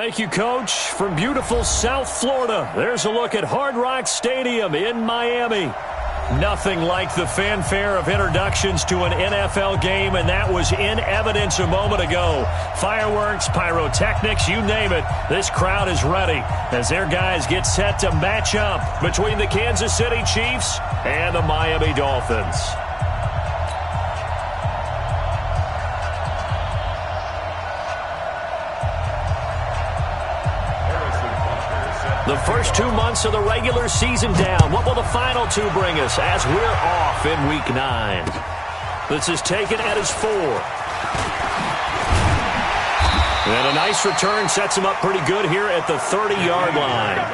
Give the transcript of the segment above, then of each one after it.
Thank you, Coach. From beautiful South Florida, there's a look at Hard Rock Stadium in Miami. Nothing like the fanfare of introductions to an NFL game, and that was in evidence a moment ago. Fireworks, pyrotechnics, you name it. This crowd is ready as their guys get set to match up between the Kansas City Chiefs and the Miami Dolphins. The first 2 months of the regular season down. What will the final two bring us as we're off in Week 9? This is taken at his 4. And a nice return sets him up pretty good here at the 30-yard line. The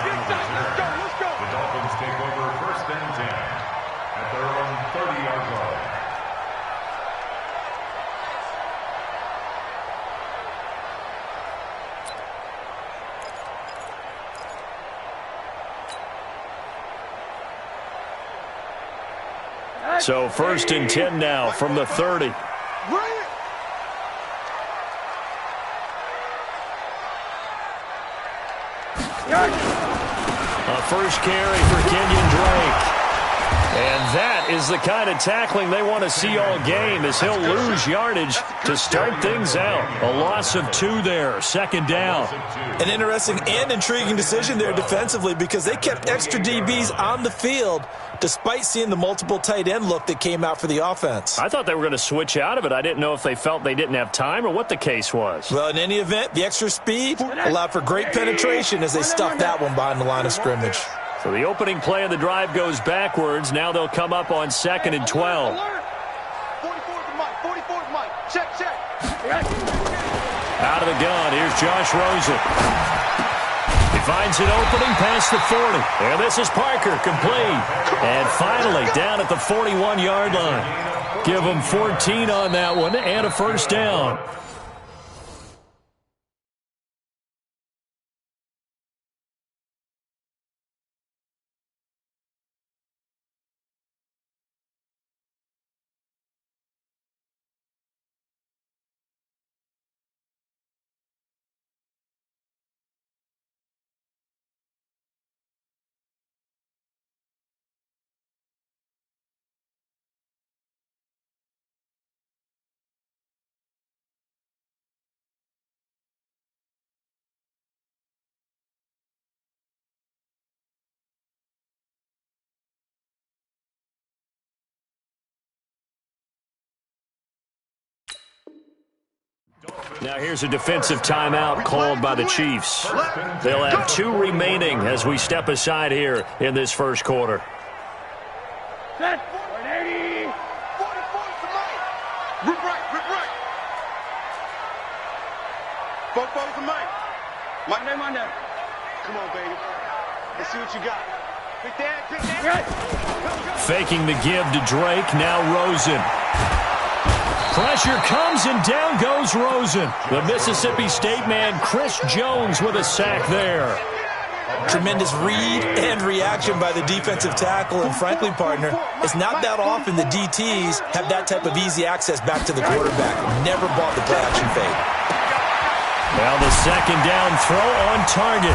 Dolphins take over first and 10 at their own 30-yard line. So first and 10 now from the 30. A first carry for Kenyon Drake. And that is the kind of tackling they want to see all game as he'll lose yardage to start things out. A loss of 2 there, second down. An interesting and intriguing decision there defensively because they kept extra DBs on the field despite seeing the multiple tight end look that came out for the offense. I thought they were going to switch out of it. I didn't know if they felt they didn't have time or what the case was. Well, in any event, the extra speed allowed for great penetration as they stuffed that one behind the line of scrimmage. So the opening play of the drive goes backwards. Now they'll come up on 2nd and 12. 44's Mike. 44's Mike. Check. Out of the gun, here's Josh Rosen. He finds an opening past the 40. And this is Parker, complete. And finally, down at the 41-yard line. Give him 14 on that one and a first down. Now here's a defensive timeout called by the Chiefs. They'll have 2 remaining as we step aside here in this first quarter. Set. 180. 44's Mike. Rip right. 44's Mike. Monday. Come on, baby. Let's see what you got. Pick that. Faking the give to Drake, now Rosen. Pressure comes and down goes Rosen. The Mississippi State man, Chris Jones, with a sack there. Tremendous read and reaction by the defensive tackle, and frankly, partner, it's not that often the DTs have that type of easy access back to the quarterback. Never bought the play action fade. Now the second down throw on target.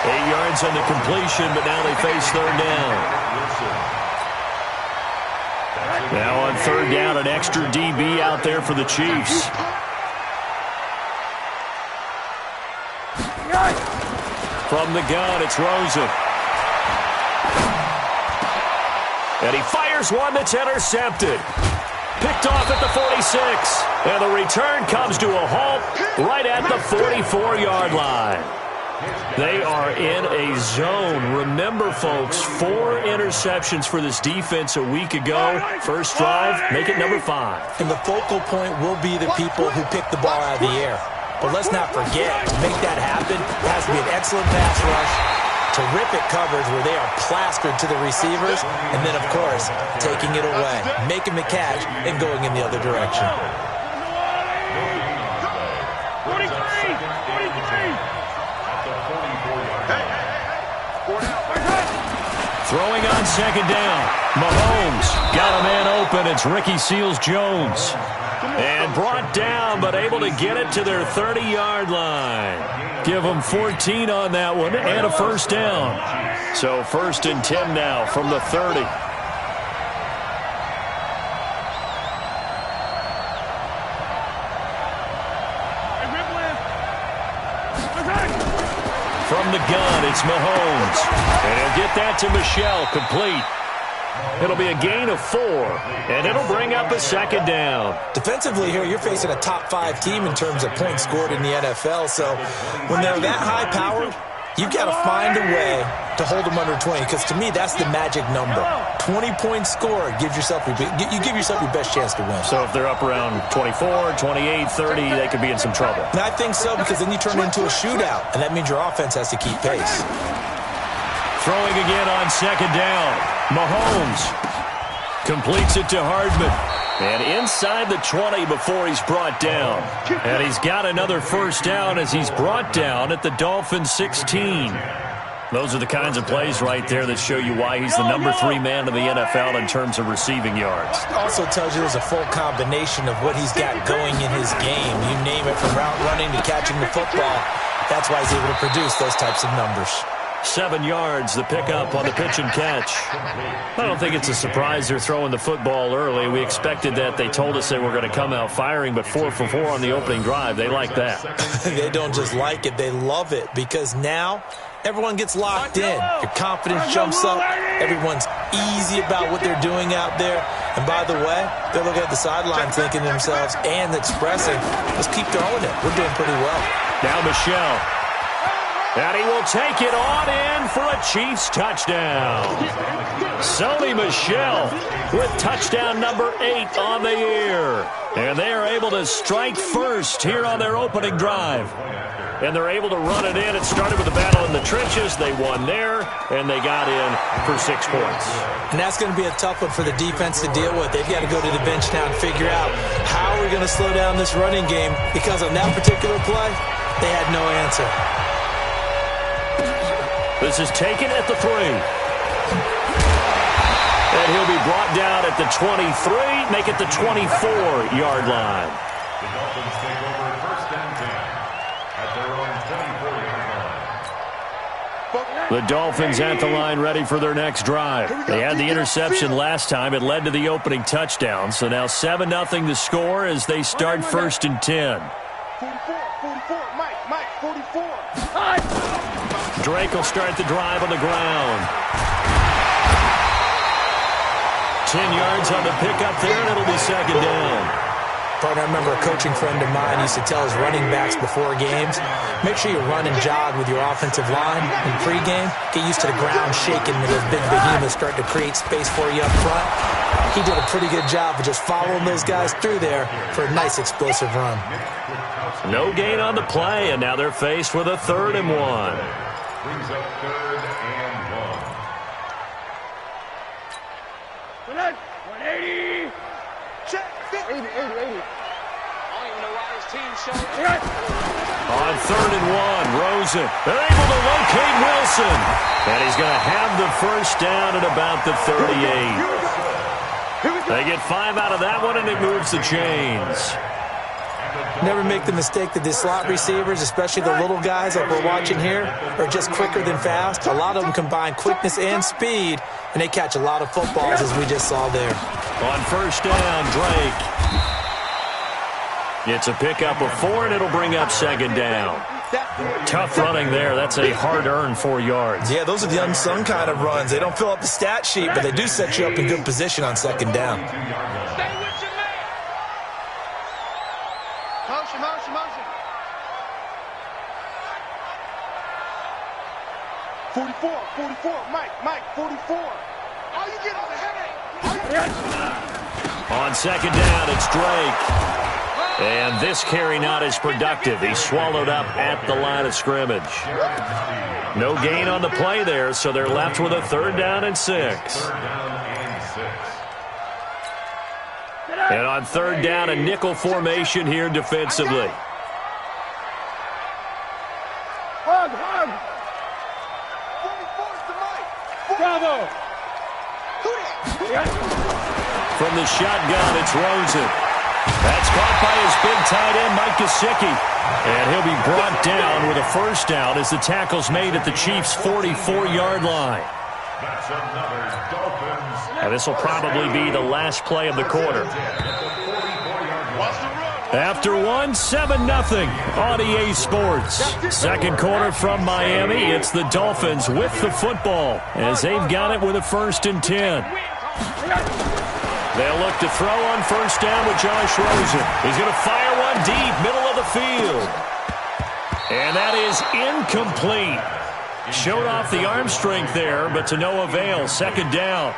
8 yards on the completion, but now they face third down. Now on third down, an extra DB out there for the Chiefs. From the gun, it's Rosen. And he fires one that's intercepted. Picked off at the 46. And the return comes to a halt right at the 44-yard line. They are in a zone. Remember, folks, 4 interceptions for this defense a week ago. First drive, make it number 5. And the focal point will be the people who pick the ball out of the air. But let's not forget, to make that happen, it has to be an excellent pass rush, terrific coverage where they are plastered to the receivers, and then, of course, taking it away, making the catch, and going in the other direction. 43. Throwing on second down. Mahomes got a man open. It's Ricky Seals-Jones. And brought down, but able to get it to their 30-yard line. Give them 14 on that one and a first down. So 1st and 10 now from the 30. From the gun, it's Mahomes. And he'll get that to Michel, complete. It'll be a gain of 4, and it'll bring up a 2nd down. Defensively here, you're facing a top-5 team in terms of points scored in the NFL, so when they're that high-powered, you've got to find a way to hold them under 20, because to me, that's the magic number. 20 points scored, you give yourself your best chance to win. So if they're up around 24, 28, 30, they could be in some trouble. And I think so, because then you turn it into a shootout, and that means your offense has to keep pace. Throwing again on 2nd down. Mahomes completes it to Hardman. And inside the 20 before he's brought down. And he's got another first down as he's brought down at the Dolphins 16. Those are the kinds of plays right there that show you why he's the number 3 man in the NFL in terms of receiving yards. Also tells you there's a full combination of what he's got going in his game. You name it, from route running to catching the football. That's why he's able to produce those types of numbers. 7 yards, the pickup on the pitch and catch. I don't think it's a surprise they're throwing the football early. We expected that. They told us they were going to come out firing, but 4 for 4 on the opening drive. They like that. They don't just like it, they love it, because now everyone gets locked in. Your confidence jumps up. Everyone's easy about what they're doing out there. And by the way, they're looking at the sideline thinking to themselves and expressing, let's keep throwing it. We're doing pretty well. Now Michel. And he will take it on in for a Chiefs touchdown. Sony Michel with touchdown number 8 on the year. And they are able to strike first here on their opening drive. And they're able to run it in. It started with a battle in the trenches. They won there, and they got in for 6 points. And that's going to be a tough one for the defense to deal with. They've got to go to the bench now and figure out how we're going to slow down this running game, because on that particular play, they had no answer. This is taken at the 3. And he'll be brought down at the 23, make it the 24-yard line. The Dolphins take over 1st and 10 at their own 24-yard line. The Dolphins at the line ready for their next drive. They had the interception last time. It led to the opening touchdown. So now 7-0 to score as they start 1st and 10. 44, Mike, 44. Drake will start the drive on the ground. 10 yards on the pickup there, and it'll be 2nd down. Partner, I remember a coaching friend of mine used to tell his running backs before games, make sure you run and jog with your offensive line in pregame. Get used to the ground shaking when those big behemoths start to create space for you up front. He did a pretty good job of just following those guys through there for a nice explosive run. No gain on the play, and now they're faced with a 3rd and 1. Brings up 3rd and 1. 180. Check. 80. I don't even know why this team showed up. On 3rd and 1, Rosen. They're able to locate Wilson. And he's going to have the first down at about the 38. They get 5 out of that one, and it moves the chains. Never make the mistake that the slot receivers, especially the little guys like we're watching here, are just quicker than fast. A lot of them combine quickness and speed, and they catch a lot of footballs, as we just saw there. On 1st down, Drake. It's a pickup of 4, and it'll bring up 2nd down. Tough running there. That's a hard-earned 4 yards. Yeah, those are the unsung kind of runs. They don't fill up the stat sheet, but they do set you up in good position on 2nd down. Stay with your man. Motion. 44, Mike, 44. Oh, you get on the headache. On 2nd down, it's Drake. And this carry not as productive. He's swallowed up at the line of scrimmage. No gain on the play there, so they're left with a 3rd down and 6. And on 3rd down, a nickel formation here defensively. Hug. Bravo. From the shotgun, it's Rosen. That It's caught by his big tight end, Mike Gesicki. And he'll be brought down with a first down as the tackle's made at the Chiefs' 44-yard line. That's another Dolphins. And this will probably be the last play of the quarter. After one, 7-0 on EA Sports. Second quarter from Miami. It's the Dolphins with the football as they've got it with a 1st and 10. They'll look to throw on first down with Josh Rosen. He's going to fire one deep, middle of the field. And that is incomplete. Showed off the arm strength there, but to no avail. Second down.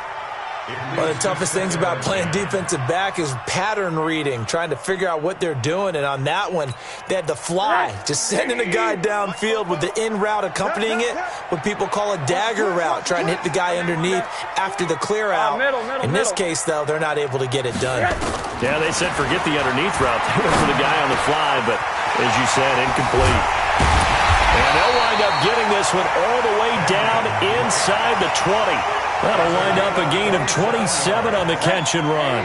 One of the toughest things about playing defensive back is pattern reading, trying to figure out what they're doing. And on that one, they had to fly, just sending a guy downfield with the in route accompanying it, what people call a dagger route, trying to hit the guy underneath after the clear out. In this case, though, they're not able to get it done. Yeah, they said forget the underneath route. They went for the guy on the fly, but as you said, incomplete. And they'll wind up getting this one all the way down inside the 20. That'll wind up a gain of 27 on the catch and run.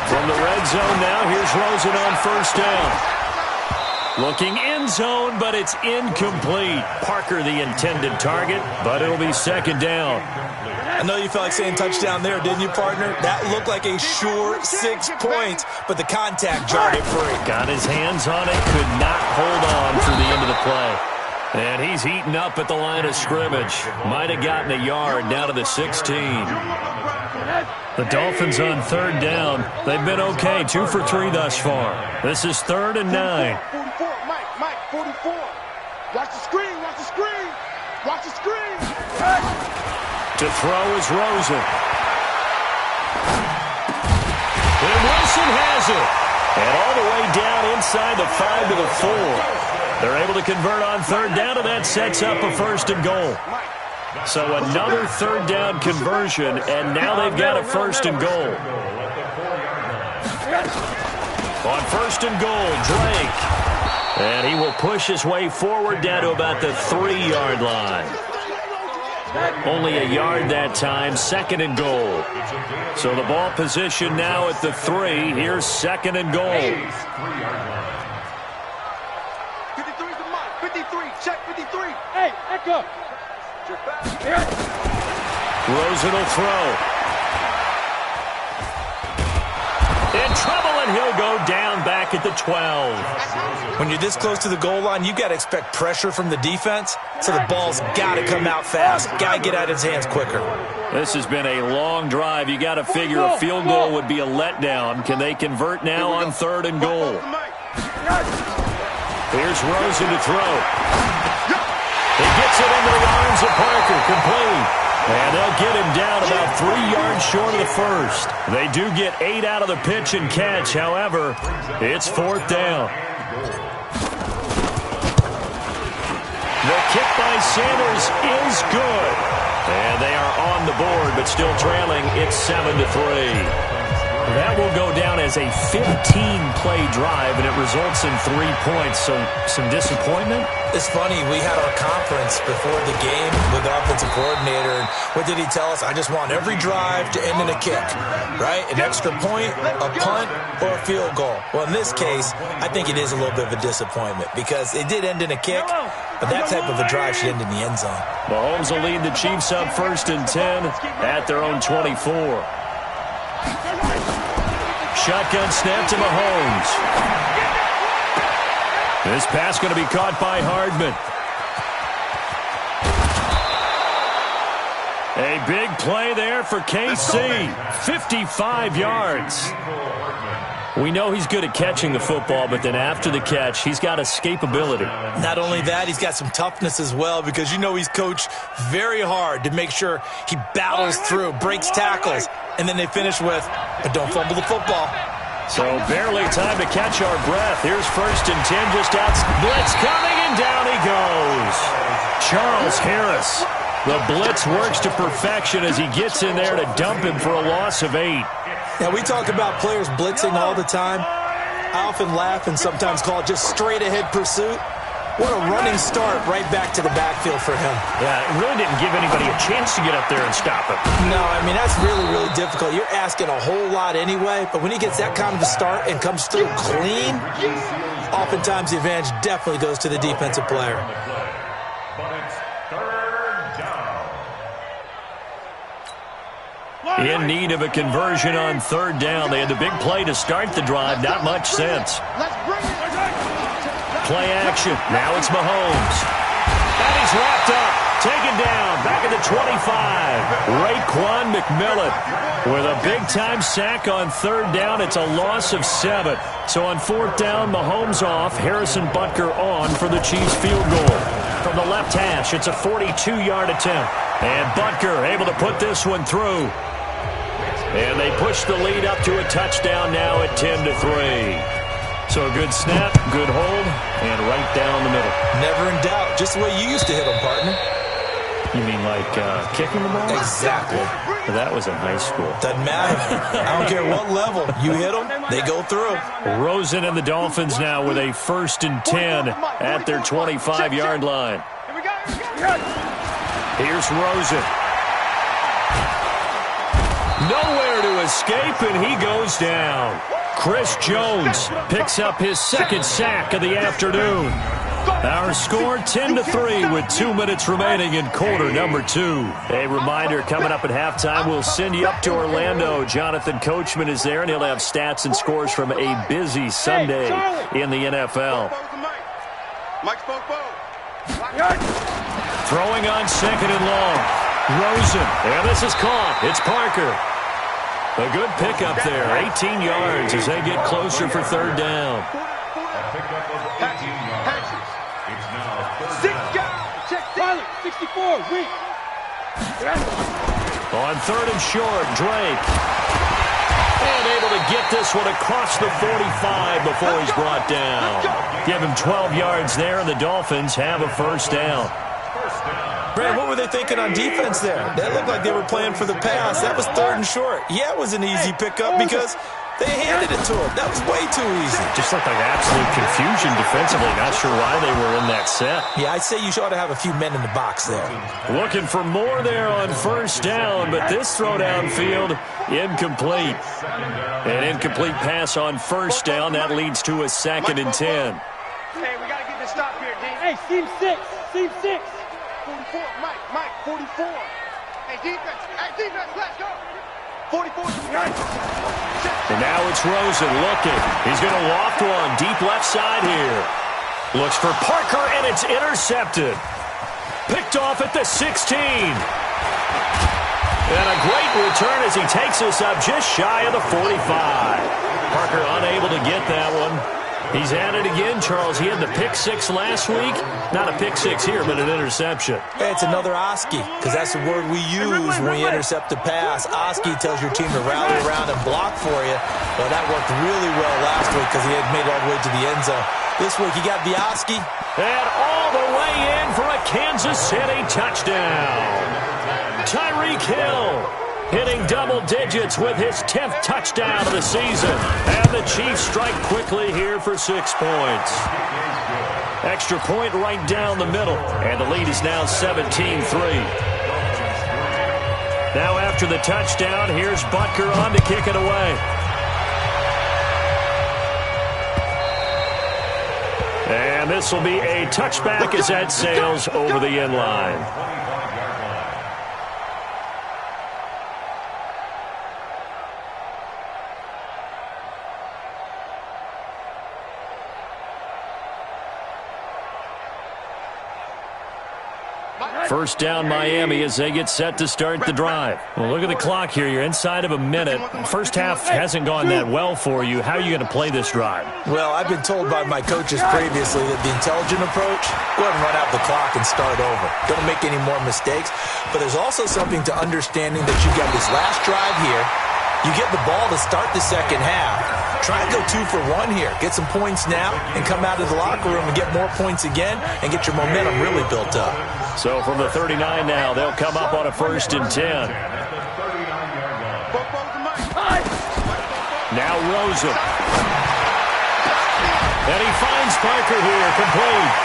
From the red zone now, here's Rosen on first down. Looking end zone, but it's incomplete. Parker the intended target, but it'll be second down. I know you felt like saying touchdown there, didn't you, partner? That looked like a sure 6 points, but the contact jarred it free. Got his hands on it, could not hold on through the end of the play. And he's eaten up at the line of scrimmage. Might have gotten a yard down to the 16. The Dolphins on third down. They've been okay, 2 for 3 thus far. This is 3rd and 9. 44, Mike, 44. Watch the screen, watch the screen. Watch the screen. To throw is Rosen. And Wilson has it. And all the way down inside the 5 to the 4. They're able to convert on third down, and that sets up a 1st and goal. So another third down conversion, and now they've got a 1st and goal. On 1st and goal, Drake. And he will push his way forward down to about the 3-yard line. Only a yard that time, 2nd and goal. So the ball position now at the 3. Here's 2nd and goal. 53's the Mike. 53. Check 53. Hey, echo. Rosen will throw. In trouble, and he'll go down back at the 12. When you're this close to the goal line, you got to expect pressure from the defense, so the ball's got to come out fast. Got to get out of his hands quicker. This has been a long drive. You got to figure a field goal would be a letdown. Can they convert now on 3rd and goal? Here's Rosen to throw. He gets it into the arms of Parker, complete. And they'll get him down about 3 yards short of the 1st. They do get 8 out of the pitch and catch. However, it's 4th down. The kick by Sanders is good. And they are on the board, but still trailing. It's 7-3. That will go down as a 15-play drive, and it results in 3 points. So some disappointment? It's funny, we had our conference before the game with the offensive coordinator, and what did he tell us? I just want every drive to end in a kick, right? An extra point, a punt, or a field goal. Well, in this case, I think it is a little bit of a disappointment because it did end in a kick, but that type of a drive should end in the end zone. Mahomes will lead the Chiefs up 1st and 10 at their own 24. Shotgun snap to Mahomes. This pass going to be caught by Hardman. A big play there for KC. 55 yards. We know he's good at catching the football, but then after the catch, he's got escapability. Not only that, he's got some toughness as well because you know he's coached very hard to make sure he battles through, breaks tackles, and then they finish with, but don't fumble the football. So barely time to catch our breath. Here's 1st and 10 just out. Blitz coming, and down he goes. Charles Harris. The blitz works to perfection as he gets in there to dump him for a loss of 8. Now, we talk about players blitzing all the time. I often laugh and sometimes call it just straight-ahead pursuit. What a running start right back to the backfield for him. Yeah, it really didn't give anybody a chance to get up there and stop him. No, I mean, that's really, really difficult. You're asking a whole lot anyway, but when he gets that kind of a start and comes through clean, oftentimes the advantage definitely goes to the defensive player. But it's third down. In need of a conversion on third down. They had the big play to start the drive. Not much sense. Let's bring it. Play action. Now it's Mahomes. And he's wrapped up. Taken down. Back at the 25. Raekwon McMillan with a big-time sack on third down. It's a loss of 7. So on fourth down, Mahomes off. Harrison Butker on for the Chiefs field goal. From the left hash, it's a 42-yard attempt. And Butker able to put this one through. And they push the lead up to a touchdown now at 10-3. So a good snap, good hold, and right down the middle. Never in doubt. Just the way you used to hit them, partner. You mean like kicking the ball? Exactly. Well, that was in high school. Doesn't matter. I don't care what level. You hit them, they go through. Rosen and the Dolphins now with a 1st and 10 at their 25-yard line. Here we go. Here's Rosen. Nowhere to escape, and he goes down. Chris Jones picks up his 2nd sack of the afternoon. Our score 10-3 with 2 minutes remaining in quarter number 2. A reminder, coming up at halftime, we'll send you up to Orlando. Jonathan Coachman is there, and he'll have stats and scores from a busy Sunday in the NFL. Throwing on 2nd and long. Rosen, and this is caught. It's Parker. A good pickup there, 18 yards as they get closer for third down. A pickup of 18 yards. It's now third down. Check silent. 64. Weak. On third and short, Drake. And able to get this one across the 45 before he's brought down. Give him 12 yards there, and the Dolphins have a first down. Brad, what were they thinking on defense there? That looked like they were playing for the pass. That was third and short. Yeah, it was an easy pickup because they handed it to him. That was way too easy. Just looked like absolute confusion defensively. Not sure why they were in that set. Yeah, I'd say you ought to have a few men in the box there. Looking for more there on first down, but this throw downfield, incomplete. An incomplete pass on first down. That leads to a 2nd and 10. Hey, we got to get this stop here, D. Hey, seam 6. Seam 6. 44, Mike, 44. Hey, defense, let's go. 44. And now it's Rosen looking. He's going to loft one deep left side here. Looks for Parker, and it's intercepted. Picked off at the 16. And a great return as he takes us up just shy of the 45. Parker unable to get that one. He's at it again, Charles. He had the pick 6 last week. Not a pick 6 here, but an interception. Hey, it's another Oski, because that's the word we use when we intercept a pass. Oski tells your team to rally around and block for you. Well, that worked really well last week because he had made it all the way to the end zone. This week, he got the Oski. And all the way in for a Kansas City touchdown. Tyreek Hill hitting double digits with his 10th touchdown of the season. And the Chiefs strike quickly here for 6 points. Extra point right down the middle. And the lead is now 17-3. Now after the touchdown, here's Butker on to kick it away. And this will be a touchback as that sails over the end line. First down Miami as they get set to start the drive. Well, look at the clock here. You're inside of a minute. First half hasn't gone that well for you. How are you going to play this drive? Well, I've been told by my coaches previously that the intelligent approach, go ahead and run out the clock and start over. Don't make any more mistakes. But there's also something to understanding that you got this last drive here. You get the ball to start the second half. Try and go 2 for 1 here. Get some points now and come out of the locker room and get more points again and get your momentum really built up. So from the 39 now, they'll come up on a 1st and 10. Now Rosen. And he finds Parker here, complete.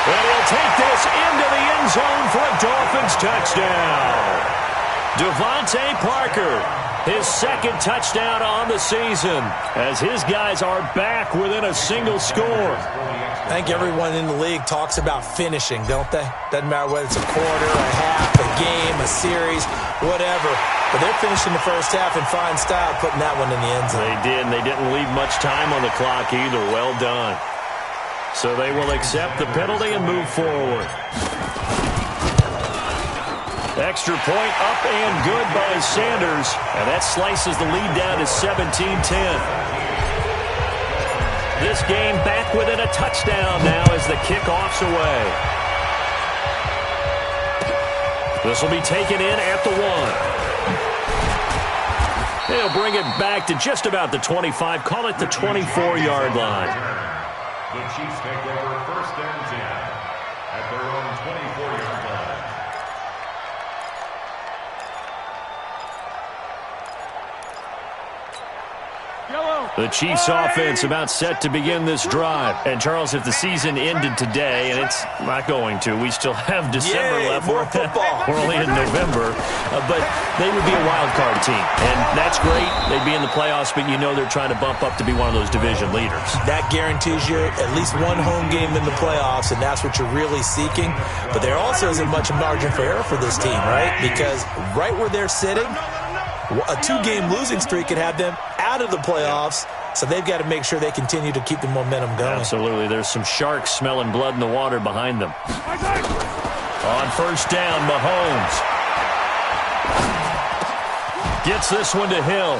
And he'll take this into the end zone for a Dolphins touchdown. Devontae Parker, his second touchdown on the season, as his guys are back within a single score. I think everyone in the league talks about finishing, don't they? Doesn't matter whether it's a quarter, a half, a game, a series, whatever. But they're finishing the first half in fine style, putting that one in the end zone. They did, and they didn't leave much time on the clock either. Well done. So they will accept the penalty and move forward. Extra point up and good by Sanders. And that slices the lead down to 17-10. This game back within a touchdown now as the kickoff's away. This will be taken in at the 1. They'll bring it back to just about the 25. Call it the 24-yard line. The Chiefs take over 1st and 10 at their own 24-yard line. The Chiefs offense about set to begin this drive. And, Charles, if the season ended today, and it's not going to, we still have December left. More football. We're only in November. But they would be a wild card team. And that's great. They'd be in the playoffs, but you know they're trying to bump up to be one of those division leaders. That guarantees you at least one home game in the playoffs, and that's what you're really seeking. But there also isn't much margin for error for this team, right? Because right where they're sitting, a 2-game losing streak could have them out of the playoffs, so they've got to make sure they continue to keep the momentum going. Absolutely. There's some sharks smelling blood in the water behind them. On 1st down, Mahomes gets this one to Hill.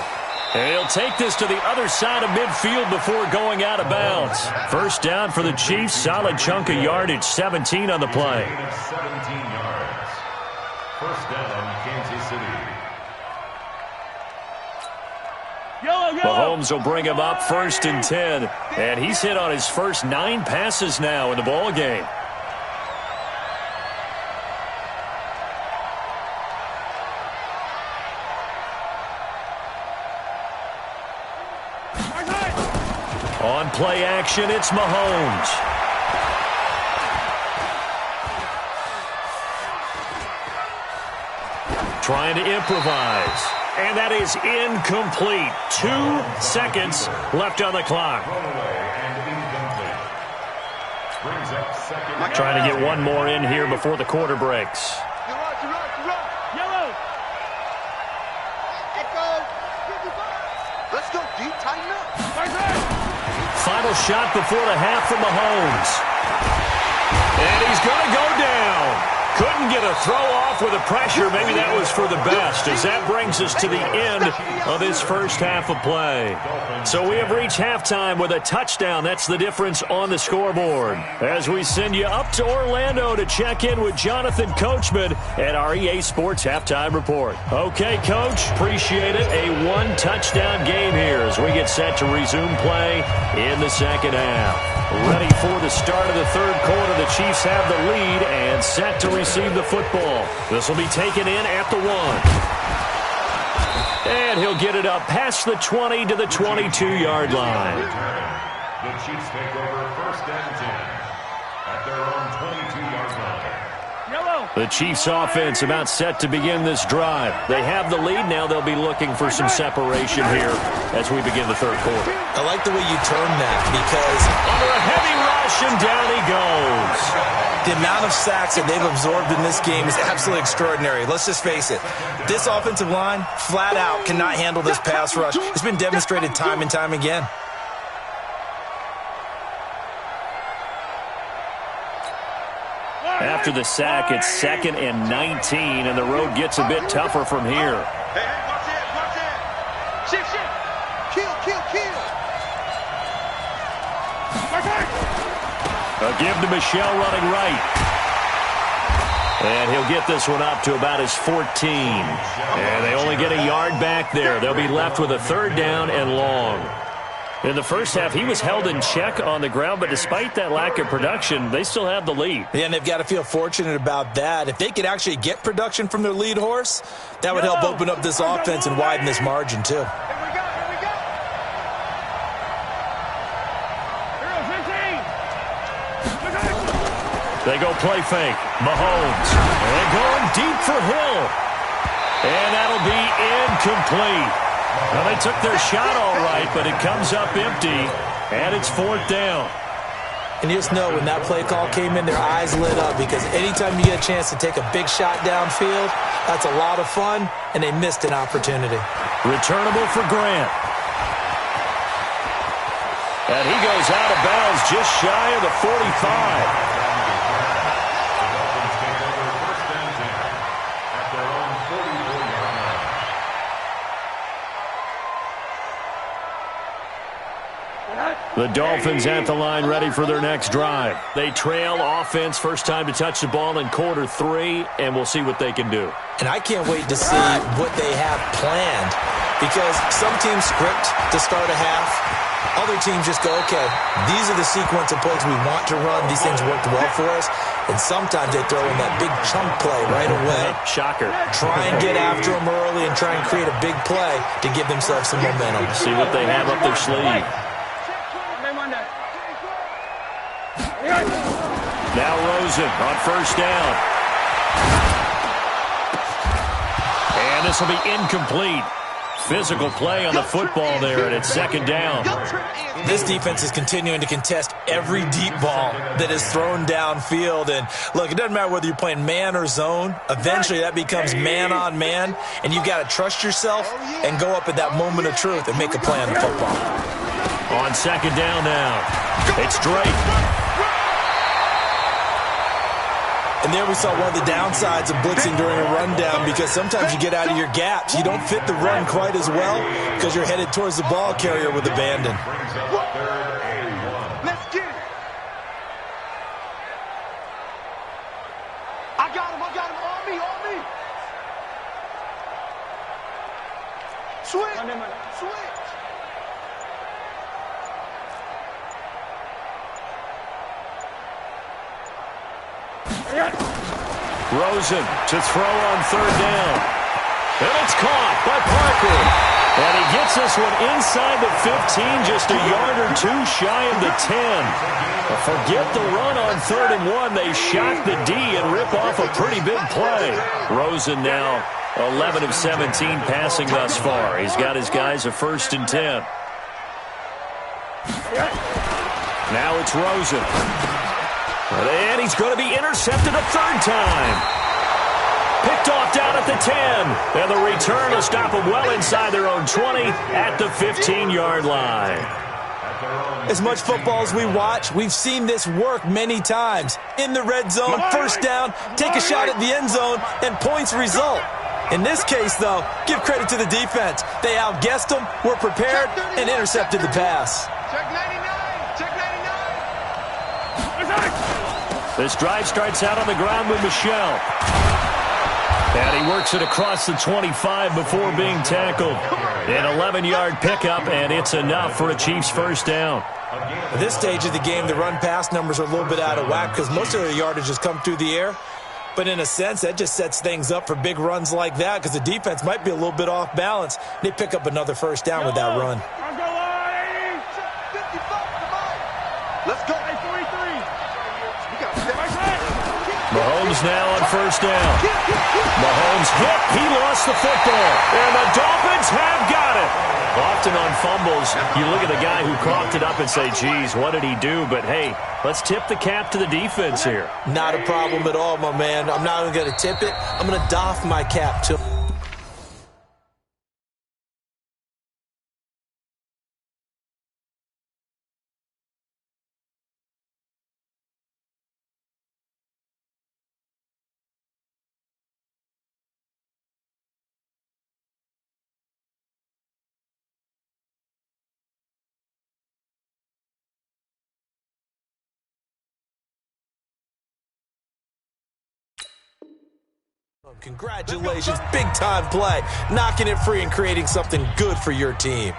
And he'll take this to the other side of midfield before going out of bounds. 1st down for the Chiefs. Solid chunk of yardage. 17 on the play. 17 yards. 1st down, Kansas City. Mahomes will bring him up 1st and 10. And he's hit on his first 9 passes now in the ball game. On play action, it's Mahomes. Trying to improvise. And that is incomplete. 2 seconds left on the clock. Trying to get one more in here before the quarter breaks. Yellow. Echo. Let's go deep, tighten up. Final shot before the half from Mahomes. And he's going to go down. Couldn't get a throw off with the pressure. Maybe that was for the best, as that brings us to the end of this first half of play. So we have reached halftime with a touchdown. That's the difference on the scoreboard. As we send you up to Orlando to check in with Jonathan Coachman at our EA Sports Halftime Report. Okay, Coach, appreciate it. A 1-touchdown game here as we get set to resume play in the second half. Ready for the start of the third quarter. The Chiefs have the lead and set to receive the football. This will be taken in at the 1. And he'll get it up past the 20 to the 22-yard line. The Chiefs take over 1st and 10 at their own 22-yard line. The Chiefs offense about set to begin this drive. They have the lead. Now they'll be looking for some separation here as we begin the third quarter. I like the way you term that, because under a heavy rush, and down he goes. the amount of sacks that they've absorbed in this game is absolutely extraordinary. Let's just face it. This offensive line, flat out, cannot handle this pass rush. It's been demonstrated time and time again. After the sack, it's 2nd and 19, and the road gets a bit tougher from here. Hey, watch it, watch it. Shift. Kill. A give to Michelle running right. And he'll get this one up to about his 14. And they only get a yard back there. They'll be left with a 3rd down and long. In the first half, he was held in check on the ground, but despite that lack of production, they still have the lead. Yeah, and they've got to feel fortunate about that. If they could actually get production from their lead horse, that would help open up this offense and widen this margin, too. Here we go. They go play fake. Mahomes. And going deep for Hill. And that'll be incomplete. Well, they took their shot all right, but it comes up empty, and it's 4th down. And you just know when that play call came in, their eyes lit up because anytime you get a chance to take a big shot downfield, that's a lot of fun, and they missed an opportunity. Returnable for Grant. And he goes out of bounds just shy of the 45. The Dolphins at the line ready for their next drive. They trail offense, first time to touch the ball in quarter 3, and we'll see what they can do. And I can't wait to see what they have planned because some teams script to start a half. Other teams just go, okay, these are the sequence of plays we want to run. These things worked well for us. And sometimes they throw in that big chunk play right away. Shocker. Try and get after them early and try and create a big play to give themselves some momentum. See what they have up their sleeve. Now Rosen on first down. And this will be incomplete. Physical play on the football there, and it's 2nd down. This defense is continuing to contest every deep ball that is thrown downfield. And, look, it doesn't matter whether you're playing man or zone. Eventually that becomes man-on-man, and you've got to trust yourself and go up at that moment of truth and make a play on the football. On 2nd down now, it's Drake. And there we saw one of the downsides of blitzing during a rundown because sometimes you get out of your gaps. You don't fit the run quite as well because you're headed towards the ball carrier with abandon. Let's get it. I got him. On me. Switch. Rosen to throw on 3rd down. And it's caught by Parker. And he gets this one inside the 15, just a yard or 2 shy of the 10. Forget the run on 3rd and 1. They shock the D and rip off a pretty big play. Rosen now 11 of 17 passing thus far. He's got his guys a 1st and 10. Now it's Rosen. And he's going to be intercepted a 3rd time. Picked off down at the 10. And the return will stop them well inside their own 20 at the 15-yard line. As much football as we watch, we've seen this work many times. In the red zone, 1st down, take a shot at the end zone, and points result. In this case, though, give credit to the defense. They outguessed them, were prepared, and intercepted the pass. Check 99. This drive starts out on the ground with Michel. And he works it across the 25 before being tackled. An 11-yard pickup, and it's enough for a Chiefs 1st down. At this stage of the game, the run-pass numbers are a little bit out of whack because most of their yardage has come through the air. But in a sense, that just sets things up for big runs like that because the defense might be a little bit off balance. They pick up another 1st down with that run. Let's go. Mahomes now on 1st down. Mahomes hit. He lost the football. And the Dolphins have got it. Often on fumbles, you look at the guy who coughed it up and say, geez, what did he do? But, hey, let's tip the cap to the defense here. Not a problem at all, my man. I'm not even going to tip it. I'm going to doff my cap to him. Congratulations, big-time play, knocking it free and creating something good for your team.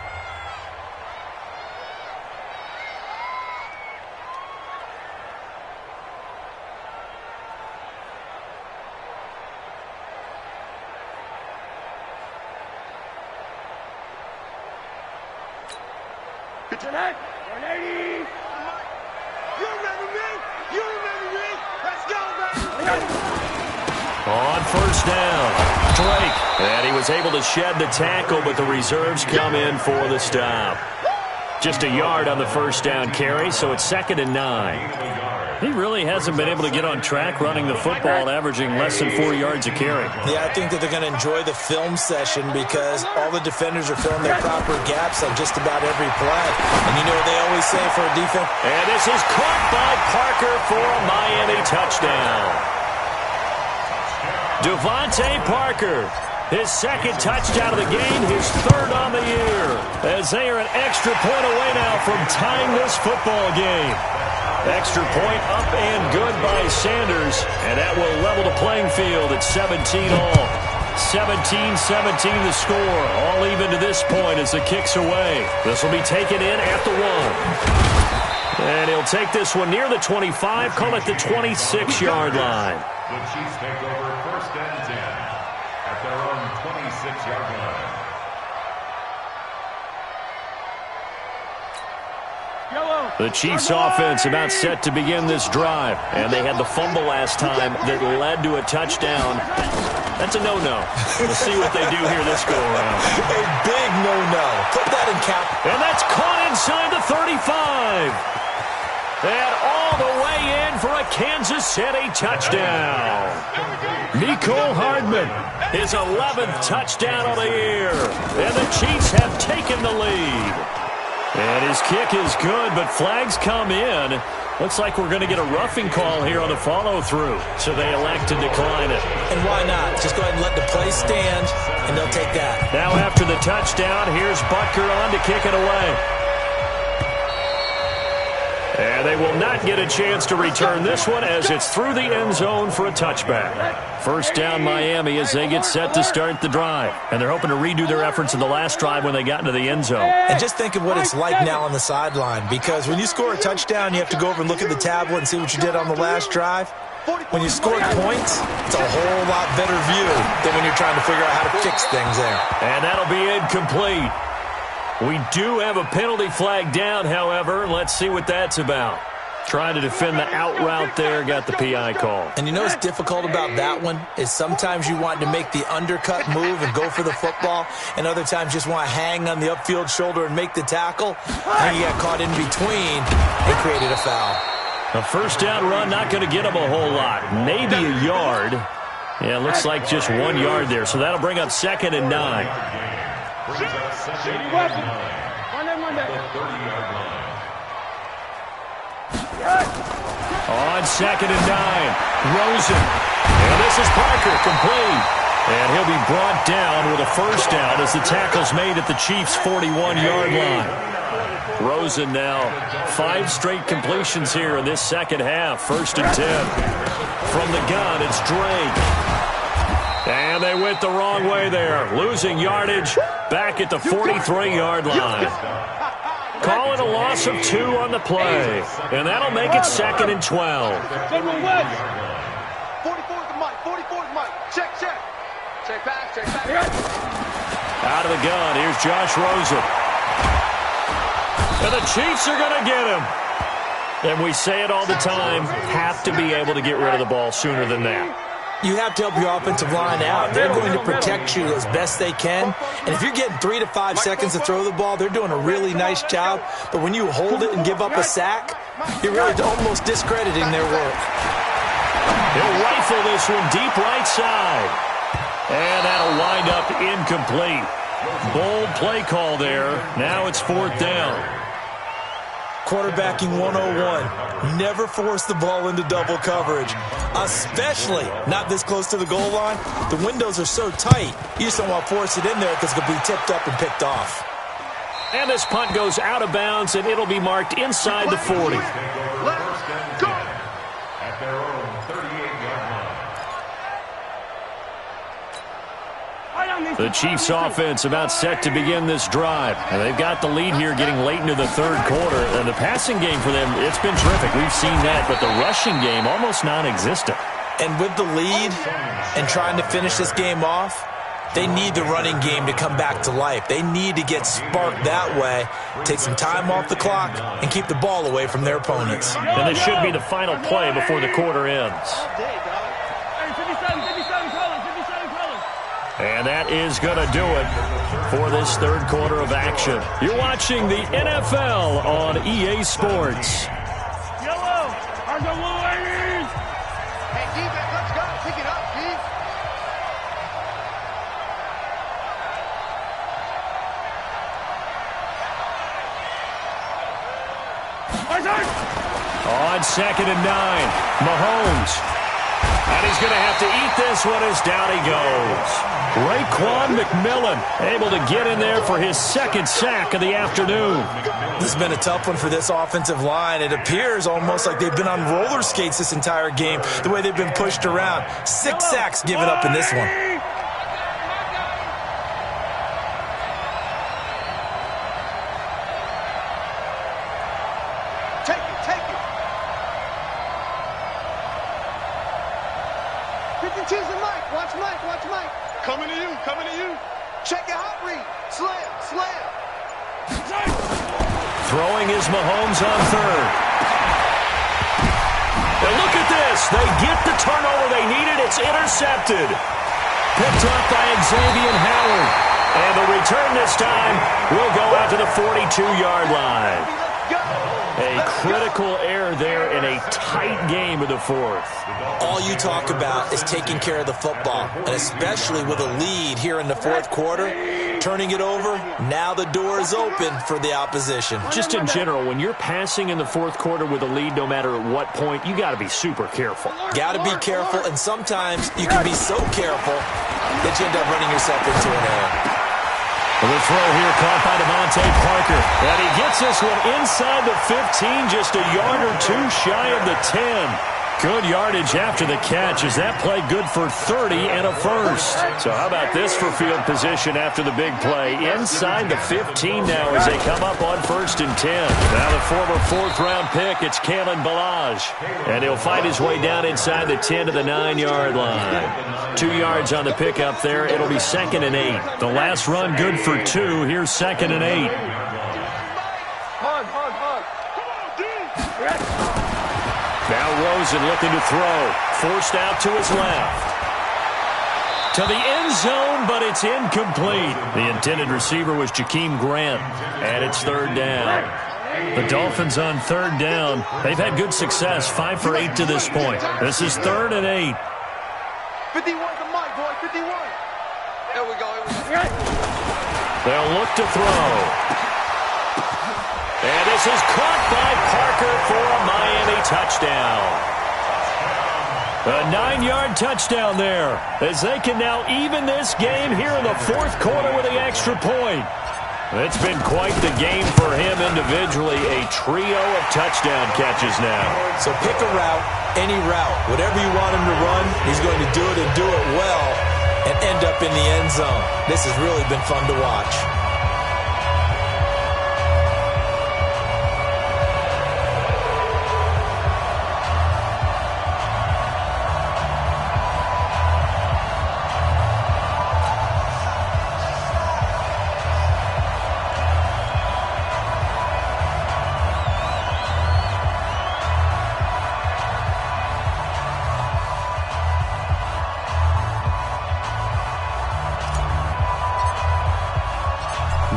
You remember me? You remember me? Let's go, baby! On first down, Drake. And he was able to shed the tackle, but the reserves come in for the stop. Just a yard on the first down carry, so it's 2nd and 9. He really hasn't been able to get on track running the football, averaging less than 4 yards a carry. Yeah, I think that they're going to enjoy the film session because all the defenders are filling their proper gaps on just about every play. And you know what they always say for a defense? And this is caught by Parker for a Miami touchdown. Devontae Parker, his 2nd touchdown of the game, his 3rd on the year, as they are an extra point away now from tying this football game. Extra point up and good by Sanders, and that will level the playing field at 17 all. 17-17 the score, all even to this point as the kick's away. This will be taken in at the 1. And he'll take this one near the 25, call it the 26-yard line. The Chiefs take over 1st and 10 at their own 26-yard line. The Chiefs offense about set to begin this drive, and they had the fumble last time that led to a touchdown. That's a no-no. We'll see what they do here this go-around. A big no-no. Put that in cap. And that's caught inside the 35. And all the way in for a Kansas City touchdown. Mecole Hardman, his 11th touchdown of the year. And the Chiefs have taken the lead. And his kick is good, but flags come in. Looks like we're going to get a roughing call here on the follow-through. So they elect to decline it. And why not? Just go ahead and let the play stand, and they'll take that. Now after the touchdown, here's Butker on to kick it away. And they will not get a chance to return this one as it's through the end zone for a touchback. First down Miami as they get set to start the drive. And they're hoping to redo their efforts in the last drive when they got into the end zone. And just think of what it's like now on the sideline, because when you score a touchdown, you have to go over and look at the tablet and see what you did on the last drive. When you score points, it's a whole lot better view than when you're trying to figure out how to fix things there. And that'll be incomplete. We do have a penalty flag down, however. Let's see what that's about. Trying to defend the out route there, got the PI call. And you know what's difficult about that one is sometimes you want to make the undercut move and go for the football, and other times just want to hang on the upfield shoulder and make the tackle. And you got caught in between and created a foul. A first down run, not going to get him a whole lot. Maybe a yard. Yeah, it looks like just 1 yard there, so that'll bring up 2nd and 9. On 2nd and 9, Rosen. And this is Parker, complete. And he'll be brought down with a first down as the tackle's made at the Chiefs' 41-yard line. Rosen now 5 straight completions here in this second half. 1st and 10. From the gun, it's Drake. And they went the wrong way there. Losing yardage back at the 43-yard line. Call it a loss of 2 on the play. And that'll make it 2nd and 12. 44's the mic. 44's mic. Check. Check back. Out of the gun, here's Josh Rosen. And the Chiefs are going to get him. And we say it all the time, have to be able to get rid of the ball sooner than that. You have to help your offensive line out. They're going to protect you as best they can. And if you're getting 3 to 5 seconds to throw the ball, they're doing a really nice job. But when you hold it and give up a sack, you're really almost discrediting their work. He'll rifle this one deep right side. And that'll wind up incomplete. Bold play call there. Now it's 4th down. Quarterbacking 101. Never force the ball into double coverage, especially not this close to the goal line. The windows are so tight, you just don't want to force it in there because it could be tipped up and picked off. And this punt goes out of bounds, and it'll be marked inside the 40. Let's go. At their own 38-yard line. The Chiefs offense about set to begin this drive. And they've got the lead here getting late into the 3rd quarter. And the passing game for them, it's been terrific. We've seen that, but the rushing game almost non-existent. And with the lead and trying to finish this game off, They need the running game to come back to life. They need to get sparked that way, take some time off the clock, and keep the ball away from their opponents. And this should be the final play before the quarter ends. And that is going to do it for this third quarter of action. You're watching the NFL on EA Sports. Yellow! Our blue ladies! Hey, defense, let's go. Pick it up, D. On 2nd and 9, Mahomes. And he's going to have to eat this one as down he goes. Raekwon McMillan able to get in there for his second sack of the afternoon. This has been a tough one for this offensive line. It appears almost like they've been on roller skates this entire game, the way they've been pushed around. 6 sacks given up in this one. Take it, take it. 52's the Mike. Watch Mike, watch Mike. Coming to you, coming to you. Check your hot read. Slam, slam. Throwing is Mahomes on 3rd. And look at this. They get the turnover they needed. It's intercepted. Picked up by Xavier Howard. And the return this time will go out to the 42-yard line. A critical error there in a tight game of the fourth. All you talk about is taking care of the football, and especially with a lead here in the fourth quarter, turning it over, now the door is open for the opposition. Just in general, when you're passing in the fourth quarter with a lead, no matter at what point, you got to be super careful. Got to be careful, and sometimes you can be so careful that you end up running yourself into an error. The throw here caught by Devontae Parker. And he gets this one inside the 15, just a yard or two shy of the 10. Good yardage after the catch as that play good for 30 and a first. So how about this for field position after the big play? Inside the 15 now as they come up on 1st and 10. Now the former 4th-round pick, it's Kalen Ballage. And he'll fight his way down inside the 10 to the 9-yard line. 2 yards on the pickup there. It'll be 2nd and 8. The last run good for 2. Here's 2nd and 8. Hug. Come on, D. Now Rosen looking to throw. Forced out to his left. To the end zone, but it's incomplete. The intended receiver was Jakeem Grant, and it's 3rd down. The Dolphins on 3rd down. They've had good success, 5 for 8 to this point. This is 3rd and 8. 51 to Mike, boy, 51. Here we go. They'll look to throw. And this is caught by Parker for a Miami touchdown. A 9-yard touchdown there as they can now even this game here in the fourth quarter with the extra point. It's been quite the game for him individually, a trio of touchdown catches now. So pick a route, any route. Whatever you want him to run, he's going to do it and do it well and end up in the end zone. This has really been fun to watch.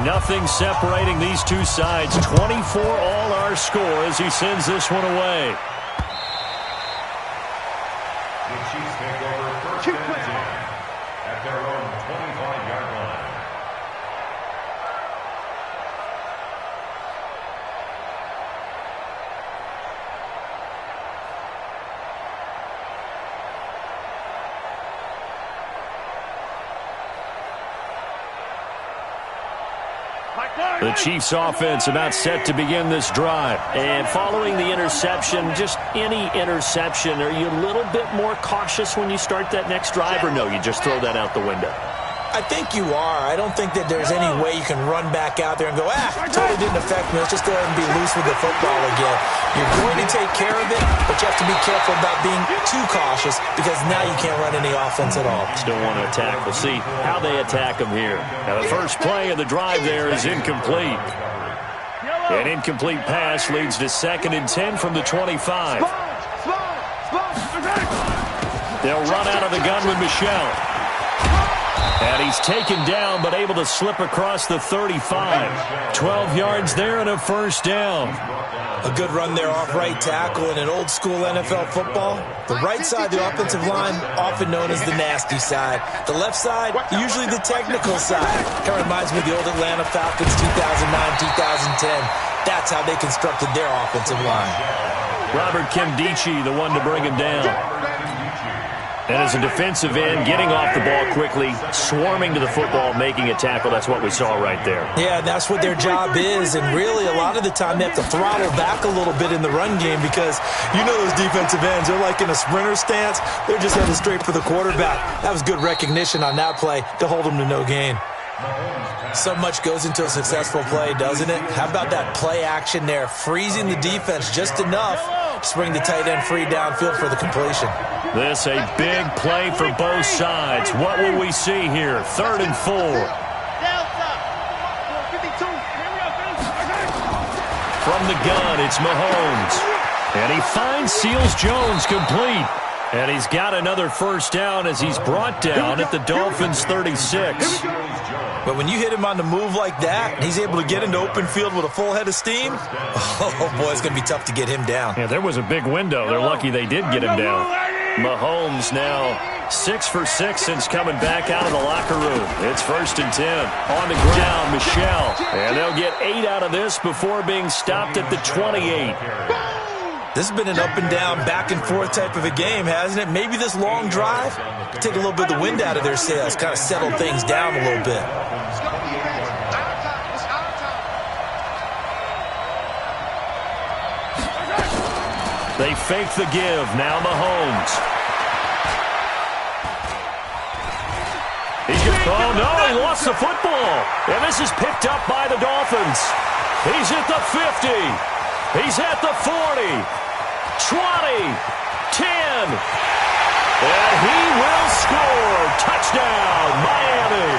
Nothing separating these two sides. 24 all our score as he sends this one away. The Chiefs take over 1st and 10 at their own 25-yard line. The Chiefs offense about set to begin this drive. And following the interception, just any interception, are you a little bit more cautious when you start that next drive, or no, you just throw that out the window? I think you are. I don't think that there's any way you can run back out there and go, totally didn't affect me. Let's just go ahead and be loose with the football again. You're going to take care of it, but you have to be careful about being too cautious because now you can't run any offense at all. Still want to attack. We'll see how they attack them here. Now, the first play of the drive there is incomplete. An incomplete pass leads to 2nd and 10 from the 25. They'll run out of the gun with Michel. And he's taken down, but able to slip across the 35. 12 yards there and a first down. A good run there off right tackle in an old-school NFL football. The right side, the offensive line, often known as the nasty side. The left side, usually the technical side. Kind of reminds me of the old Atlanta Falcons 2009-2010. That's how they constructed their offensive line. Robert Kimdichie, the one to bring him down. And as a defensive end, getting off the ball quickly, swarming to the football, making a tackle. That's what we saw right there. Yeah, that's what their job is. And really, a lot of the time, they have to throttle back a little bit in the run game because you know those defensive ends, they're like in a sprinter stance. They're just headed straight for the quarterback. That was good recognition on that play to hold them to no gain. So much goes into a successful play, doesn't it? How about that play action there, freezing the defense just enough to bring the tight end free downfield for the completion. This a big play for both sides. What will we see here? 3rd and 4. From the gun, it's Mahomes. And he finds Seals-Jones complete. And he's got another first down as he's brought down at the Dolphins' 36. But when you hit him on the move like that, and he's able to get into open field with a full head of steam, oh, boy, it's going to be tough to get him down. Yeah, there was a big window. They're lucky they did get him down. Mahomes now 6 for 6 since coming back out of the locker room. It's 1st and 10. On the ground, Michel. And they'll get 8 out of this before being stopped at the 28. This has been an up-and-down, back-and-forth type of a game, hasn't it? Maybe this long drive take a little bit of the wind out of their sails, kind of settle things down a little bit. They fake the give. Now Mahomes. Oh, no, he lost the football. And this is picked up by the Dolphins. He's at the 50. He's at the 40. 20, 10, and he will score. Touchdown, Miami.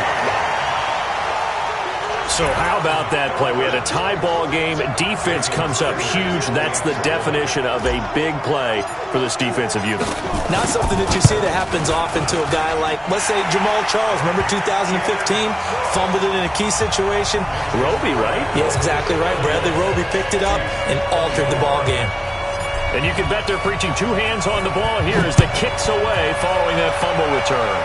So how about that play? We had a tie ball game. Defense comes up huge. That's the definition of a big play for this defensive unit. Not something that you see that happens often to a guy like, let's say, Jamal Charles. Remember 2015? Fumbled it in a key situation. Roby, right? Yes, exactly right. Bradley Roby picked it up and altered the ball game. And you can bet they're preaching 2 hands on the ball here as the kicks away following that fumble return.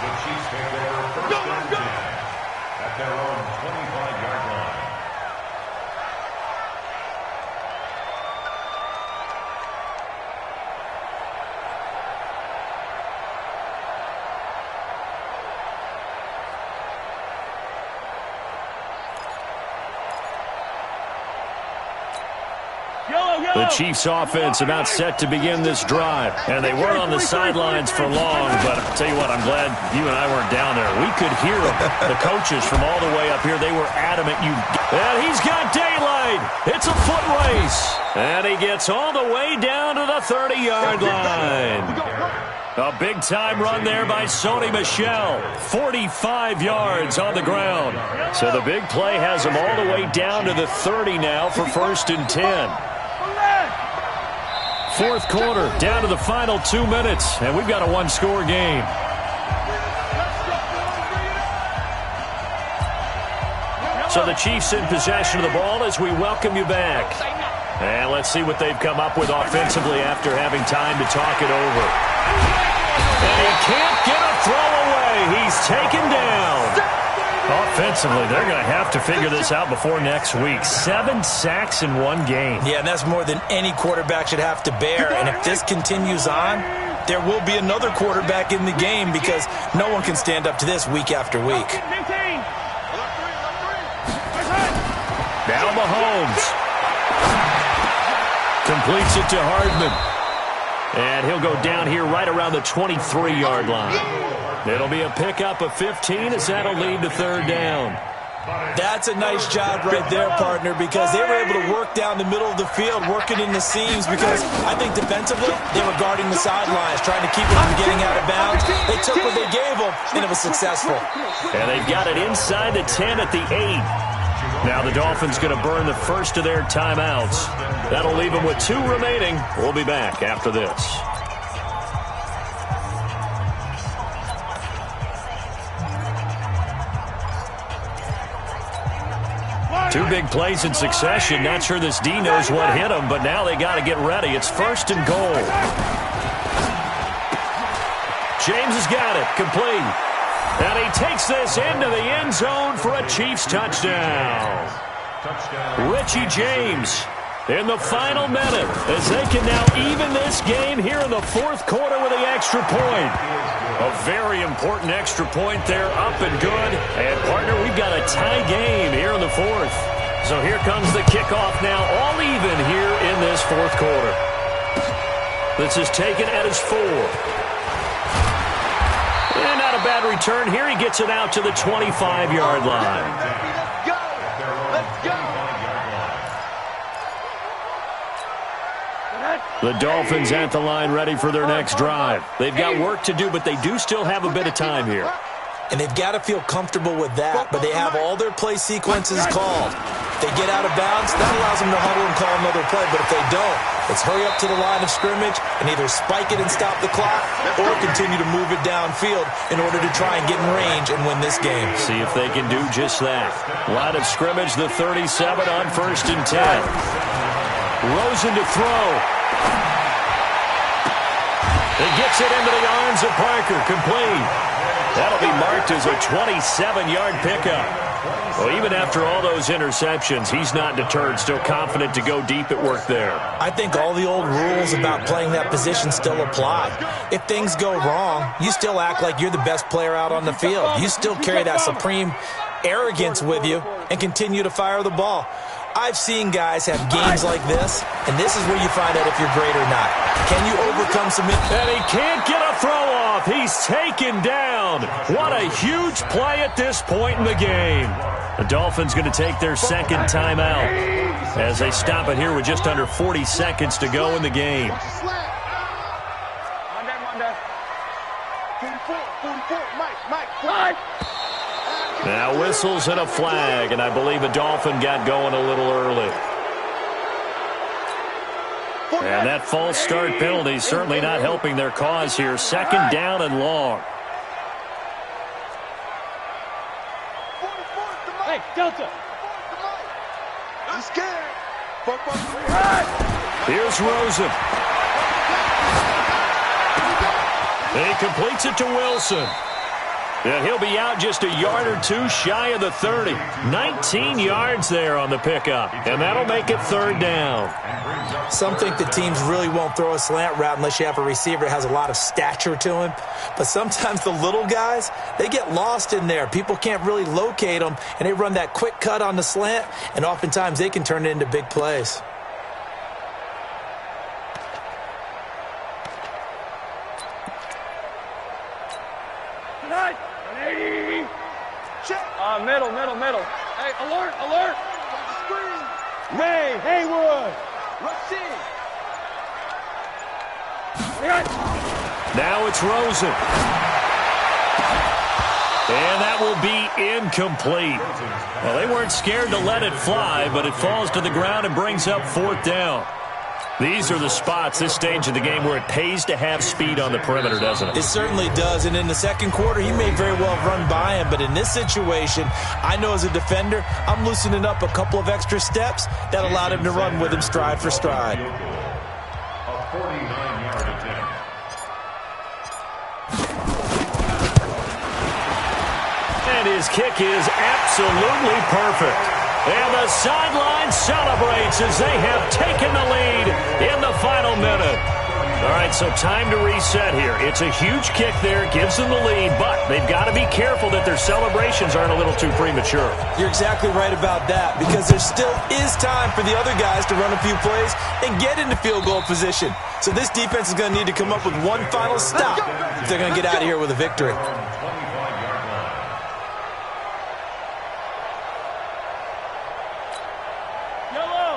The Chiefs take over 1st and 10 at their own 25-yard line. The Chiefs offense about set to begin this drive. And they weren't on the sidelines for long, but I'll tell you what, I'm glad you and I weren't down there. We could hear them. The coaches from all the way up here, they were adamant. And he's got daylight. It's a foot race. And he gets all the way down to the 30-yard line. A big-time run there by Sony Michel. 45 yards on the ground. So the big play has him all the way down to the 30 now for 1st and 10. 4th quarter, down to the final 2 minutes, and we've got a 1-score game. So the Chiefs in possession of the ball as we welcome you back. And let's see what they've come up with offensively after having time to talk it over. And he can't get a throw away. He's taken down. Offensively, they're going to have to figure this out before next week. 7 sacks in 1 game. Yeah, and that's more than any quarterback should have to bear. And if this continues on, there will be another quarterback in the game because no one can stand up to this week after week. Now Mahomes completes it to Hardman. And he'll go down here right around the 23-yard line. It'll be a pickup of 15 as that'll lead to third down. That's a nice job right there, partner, because they were able to work down the middle of the field, working in the seams, because I think defensively they were guarding the sidelines, trying to keep them from getting out of bounds. They took what they gave them, and it was successful. And they've got it inside the 10 at the 8. Now the Dolphins going to burn the first of their timeouts. That'll leave them with 2 remaining. We'll be back after this. Two big plays in succession. Not sure this D knows what hit him, but now they got to get ready. It's first and goal. James has got it. Complete. And he takes this into the end zone for a Chiefs touchdown. Richie James in the final minute as they can now even this game here in the fourth quarter with the extra point. A very important extra point there, up and good. And, partner, we've got a tie game here in the fourth. So here comes the kickoff now, all even here in this fourth quarter. This is taken at his 4. And not a bad return here. He gets it out to the 25-yard line. Let's go! Let's go! The Dolphins at the line ready for their next drive. They've got work to do, but they do still have a bit of time here. And they've got to feel comfortable with that, but they have all their play sequences called. If they get out of bounds, that allows them to huddle and call another play, but if they don't, it's hurry up to the line of scrimmage and either spike it and stop the clock or continue to move it downfield in order to try and get in range and win this game. See if they can do just that. Line of scrimmage, the 37 on first and 10. Rosen to throw. He gets it into the arms of Parker. Complete. That'll be marked as a 27-yard pickup. Well, even after all those interceptions, he's not deterred, still confident to go deep at work there. I think all the old rules about playing that position still apply. If things go wrong, you still act like you're the best player out on the field. You still carry that supreme arrogance with you and continue to fire the ball. I've seen guys have games like this, and this is where you find out if you're great or not. Can you overcome some... And he can't get a throw off. He's taken down. What a huge play at this point in the game. The Dolphins going to take their second timeout as they stop it here with just under 40 seconds to go in the game. 44, Mike. Now whistles and a flag, and I believe a Dolphin got going a little early. And that false start penalty is certainly not helping their cause here. Second down and long. Hey, Delta. I'm scared. Here's Rosen. And he completes it to Wilson. And he'll be out just a yard or two shy of the 30. 19 yards there on the pickup. And that'll make it third down. Some think the teams really won't throw a slant route unless you have a receiver that has a lot of stature to him. But sometimes the little guys, they get lost in there. People can't really locate them, and they run that quick cut on the slant, and oftentimes they can turn it into big plays. Middle. Hey, alert. Ray, Haywood. Now it's Rosen. And that will be incomplete. Well, they weren't scared to let it fly, but it falls to the ground and brings up fourth down. These are the spots, this stage of the game, where it pays to have speed on the perimeter, doesn't it? It certainly does, and in the second quarter, he may very well run by him, but in this situation, I know as a defender, I'm loosening up a couple of extra steps that allowed him to run with him stride for stride. A 49-yard attempt. And his kick is absolutely perfect. And the sideline celebrates as they have taken the lead in the final minute. All right, so time to reset here. It's a huge kick there, gives them the lead, but they've got to be careful that their celebrations aren't a little too premature. You're exactly right about that, because there still is time for the other guys to run a few plays and get into field goal position. So this defense is going to need to come up with one final stop if they're going to get out of here with a victory.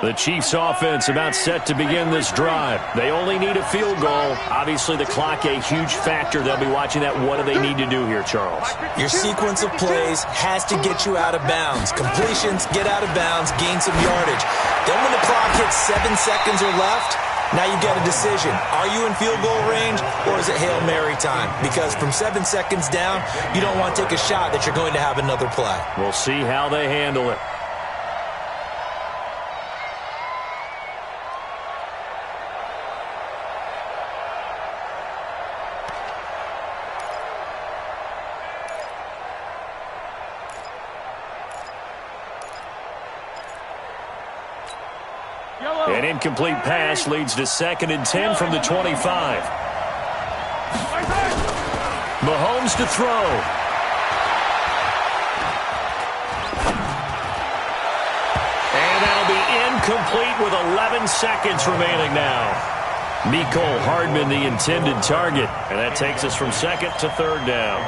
The Chiefs offense about set to begin this drive. They only need a field goal. Obviously, the clock a huge factor. They'll be watching that. What do they need to do here, Charles? Your sequence of plays has to get you out of bounds. Completions, get out of bounds, gain some yardage. Then when the clock hits 7 seconds or left, now you get a decision. Are you in field goal range, or is it Hail Mary time? Because from 7 seconds down, you don't want to take a shot that you're going to have another play. We'll see how they handle it. An incomplete pass leads to 2nd and 10 from the 25. Mahomes to throw. And that'll be incomplete with 11 seconds remaining now. Mecole Hardman, the intended target. And that takes us from 2nd to 3rd down.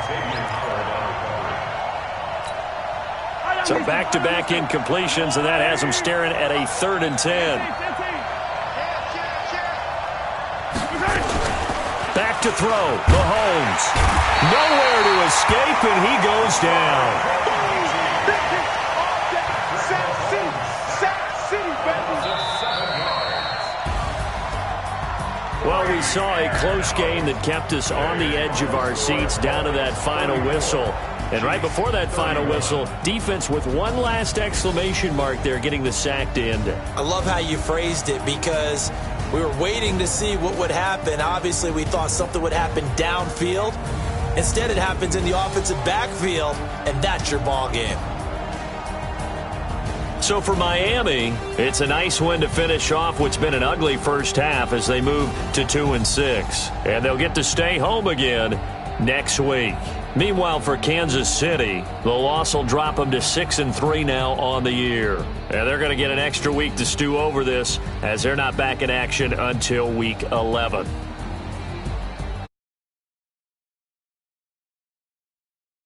So back-to-back incompletions, and that has them staring at a 3rd and 10. Back to throw. Mahomes. Nowhere to escape, and he goes down. Well, we saw a close game that kept us on the edge of our seats down to that final whistle. And right before that final whistle, defense with one last exclamation mark there, getting the sack to end it. I love how you phrased it, because we were waiting to see what would happen. Obviously, we thought something would happen downfield. Instead, it happens in the offensive backfield, and that's your ball game. So for Miami, it's a nice win to finish off what's been an ugly first half as they move to 2-6. And they'll get to stay home again next week. Meanwhile, for Kansas City, the loss will drop them to 6-3 now on the year. And they're going to get an extra week to stew over this, as they're not back in action until week 11.